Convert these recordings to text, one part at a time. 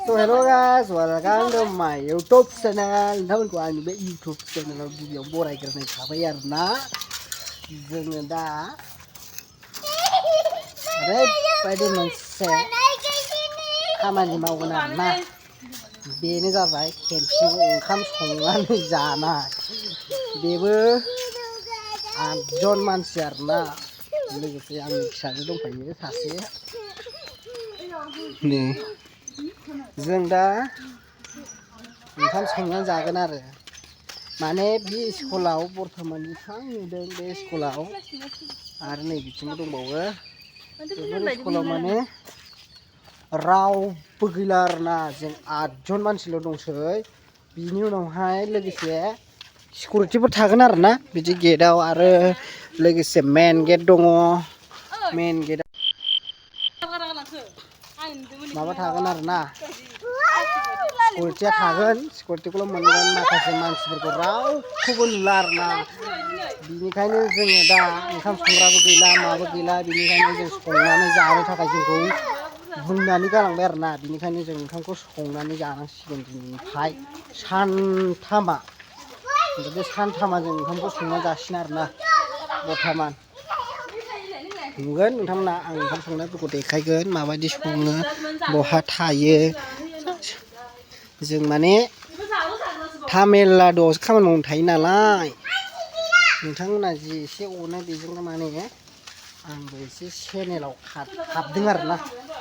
So hello guys, welcome to my YouTube channel. Nonton của anh bên YouTube channel video borai cái này khá bây na. Dừng đã. Đấy, bây giờ mình sẽ खामानि मावगोन आरोना बेनो जाबाय खेनथिं ओंखाम संनानै जानाय बेबो 8 जन मानसि आरोना लोगोसे आंनि फिसाजो दंफायो सासे नै जों दा ओंखाम संनानै जागोन आरो माने बे स्कुलाव बर्थमान थां नुदों बे स्कुलाव आरो नै बिथिंबो दंबावो बेफोर स्कुलाव माने रावबो गैला आरोना जों 8 जन मानसिल' दंसै बिनि उनावहाय लोगोसे सिकिउरिटिफोर थागोन आरोना बिदि गेटआव आरो लोगोसे मेन गेट दङ मेन गेटआव माबा थागोन आरोना सिकिउरिटिया थागोन सिकिउरिटिखौल' मोनगोन माखासे मानसिफोरखौ रावखौबो नुला आरोना बिनिखायनो जोङो दा ओंखाम संग्राबो गैला माबो गैला बिनिखायनो जों संनानै जानो थाखाय जोंखौ बुंनानै गालांबाय आरोना बिनिखायनो जों ओंखामखौ संनानै जानांसिगोन दिनैनिफ्राय सानथामा बे सानथामा जों ओंखामखौ संना जासिगोन आरोना बर्थमान नुगोन नोंथांमोना आं ओंखाम संनायफोरखौ देखायगोन माबायदि सङो बहा थायो जों माने तामिलनाडुआवसो खामानि मावनो थायो नालाय नोंथांमोना जि एसे अनो बेजोंनो माने आंबो एसे चेनेलाव हाबदों आरोना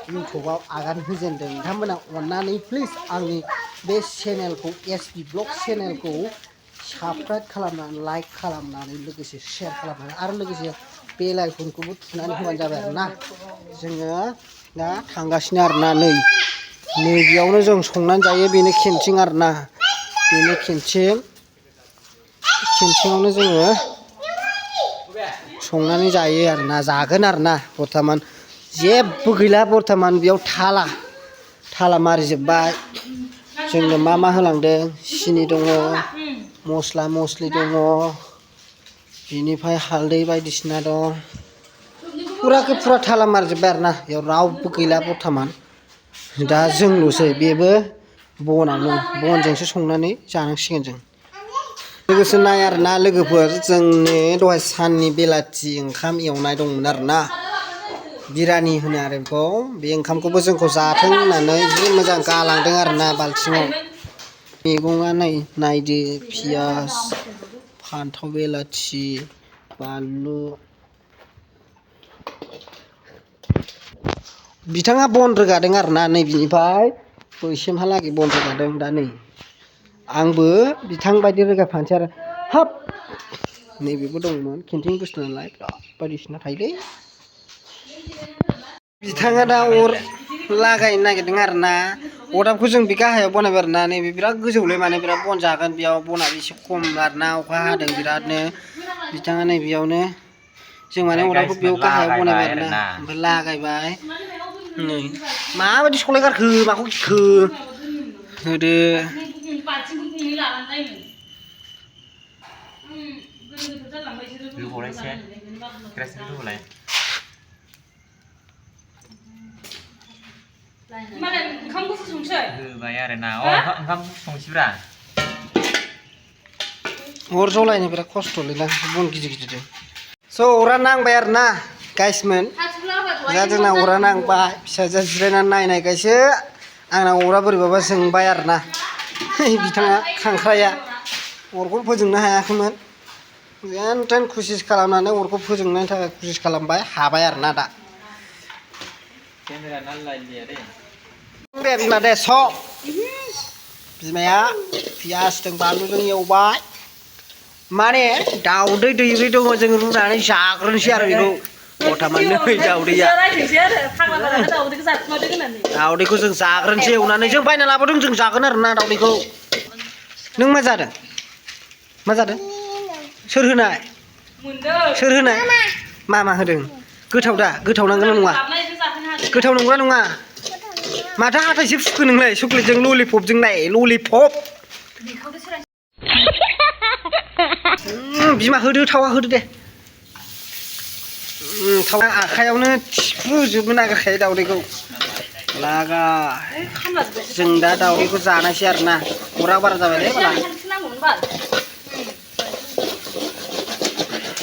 इउटुबाव आगान होजेनदों नोंथांमोना अननानै प्लिज आंनि बे चेनेलखौ एसबि ब्लग चेनेलखौ साबस्क्राइब खालामनानै लाइक खालामनानै लोगोसे शेयार खालामनानै आरो लोगोसे बेल आइकनखौबो थुनानै होबानो जाबाय आरोना जोङो दा थांगासिनो आरोना नै बेयावनो जों संनानै जायो बेनो केन्टिन आरोना बेनो केन्टिनावनो जोङो संनानै जायो आरोना जागोन आरोना बर्थमान जेबो गैला बर्थमान बेयाव थाला मारिजोब्बाय जोंनो मा होलांदों सिनि दङ मस्ला मस्लि दङ बिनिफ्राय हालदै बायदिसिना दं फुरा थाला मारिजोब्बाय आरोना बेयाव रावबो गैला बर्थमान दा जोंल'सै बेबो बनजोंसो संनानै जानांसिगोन जों लोगोसे नाय आरोना लोगोफोर जोंनि दहाय साननि बेलाथि ओंखाम एवनाय दंमोन आरोना बिरानि होनो आरो बेखौ बे ओंखामखौबो जोंखौ जाथों होननानै जि मोजां गालांदों आरोना बाल्थिङाव मैगङा नायदो पियास फान्थाव बेलाथि बानलु बिथाङा बन रोगादों आरोना नै बिनिफ्राय बैसिमहालागै बन रोगादों दा नै आंबो बिथां बायदि रोगाफानोसै आरो हाब नैबेबो दंमोन केन्टिन बुस्थु नालाय बायदिसिना थायोलै बिथाङा दा अर लागायनो नागिरदों आरोना अरदाबखौ जों बे गाहायाव बनायबाय आरोना नैबे बिराद गोजौलै माने बिराद बन जागोन बेयाव बनाबो एसे खम आरोना अखा हादों बिरादनो बिथाङा नै बेयावनो जों माने अरदाबखौ बेयाव गाहायाव बनायबाय आरोना ओमफ्राय लागायबाय नै माबायदि सलायगारखो माखौ गिखो होदो मालाय ओंखामखौसो संसै होबाय आरोना ओंखाम संसैब्रा अर जलायनो बिराद खस्थ'लैना बन गिदिरजों स' अरा नांबाय आरोना गाइसमोन दा जोंना अरा नांबाय फिसाजोआ जिरायनानै नायनायखायसो आंना अरा बोरैबाबा जोंबाय आरोना बिथाङा खांख्राया अरखौ फोजोंनो हायाखैमोन जेन थेन खुसिस खालामनानै अरखौ फोजोंनायनि थाखाय खुसिस खालामबाय हाबाय आरोना दा दे बिमा दे बिमाया पियासजों बानलुजों एवबाय माने दाउदै दैब्रै दङ जों रुनानै जाग्रोनोसै आरो बेखौ बर्थमान नै दाउदैया दाउदैखौ जों जाग्रोनोसै एवनानै जों बायना लाबोदों जों जागोन आरोना दाउदैखौ नों मा जादों सोर होनाय मा होदों गोथाव दा गोथाव नांगोन नङा गोथाव नंगौना नङा माथो हाथायसो फुखो नोंलाय चक्लेटजों ललिपपजों नाय ललिपप बिमा होदो थावा होदो दे थावा आखायावनो थिफुजोबनो नागिरखायो दाउदैखौ लागा जों दा दावदैखौ जानायसै आरोना अरा बारा जाबाय दे बाला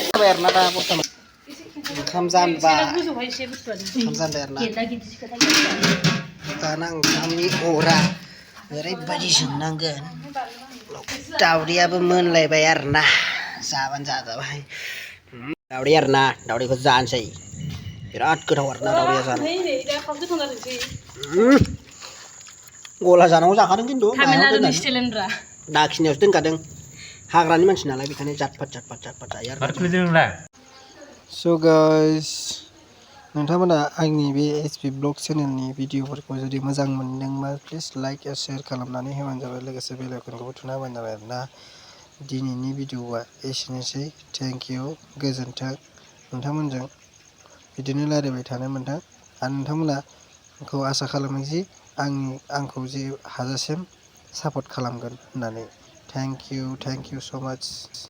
जाबाय आरोना दा बर्थमान ओंखाम जानबाय ओंखाम जानबाय आरोना दाना ओंखामनि अरा ओरैबायदि जोंनांगोन दावदैयाबो मोनलायबाय आरोना जाबानो जाजाबाय दावदै आरोना दावदैखौ जानोसै बिराद गोथाव आरोना दावदैया जानो गला जानांगौ जाखादों खिन्थु दाखिनियावसो दोनखादों हाग्रानि मानसि नालाय बेखायनो जातफात जायो आरो स' गाइस नोंथांमोना आंनि बे एसपि ब्लग चेनेलनि भिडिअफोरखौ जुदि मोजां मोनदोंबा प्लिज लाइक आरो शेयार खालामनानै होबानो जाबाय लोगोसे बेल आइकनखौबो थुना होबानो जाबाय आरोना दिनैनि भिडिअआ एसेनोसै थेंक इउ गोजोन्थों नोंथांमोनजों बिदिनो रायज्लायबाय थानो मोनथों आरो नोंथांमोना आंखौ आसा खालामो जि आंखौ जे हाजासिम सापर्ट खालामगोन होननानै थेंक इउ स' माच